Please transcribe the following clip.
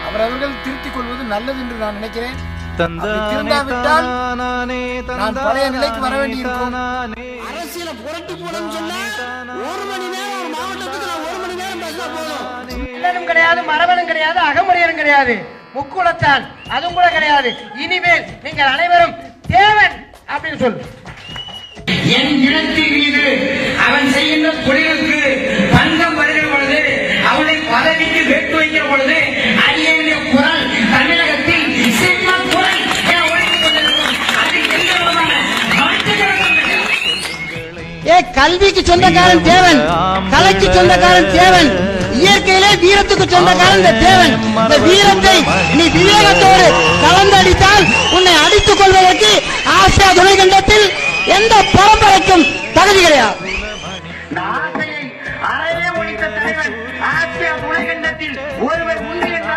அவரவர்கள் திருத்திக் கொள்வது நல்லது என்று நான் நினைக்கிறேன். திருந்தாவிட்டால் நான் பழைய நிலைக்கு வர வேண்டியிருக்கும். அரசியல புரட்டி போடணும்னு சொன்னா 1 மணி நேரம் ஒரு மாவட்டத்துக்கு நான் 1 மணி நேரம் பேசினா போதும். இல்லனும் கிடையாது, மரபனும் கிடையாது, அகமுறையரும் கிடையாது, முக்குளத்தான் அதுவும் கூட கிடையாது. இனிமேல் நீங்கள் அனைவரும் தேவன் அப்படின்னு சொல்லு. என் இனத்தின் மீது அவன் செய்கின்ற தொழிலுக்கு பங்கம் வருகிற பொழுது, அவனை பதவிக்கு வெட்டு வைக்கிற பொழுது அரியனுடைய குரல் தமிழகத்தில் சிம்ம குரல் என ஒழித்துக் கொண்டிருக்கும். அது எந்த விதமான கல்விக்கு சொந்தக்காரன் தேவன், கலைக்கு சொந்தக்காரன் தேவன், இயற்கையிலே வீரத்துக்கு சொந்தக்காரன் இந்த தேவன். இந்த வீரத்தை நீ விவேகத்தோடு கலந்தடித்தால் உன்னை அடித்துக் கொள்வதற்கு ஆசியா துணைக்கண்டத்தில் எந்த பரம்பரைக்கும் தகுதி கிடையாது.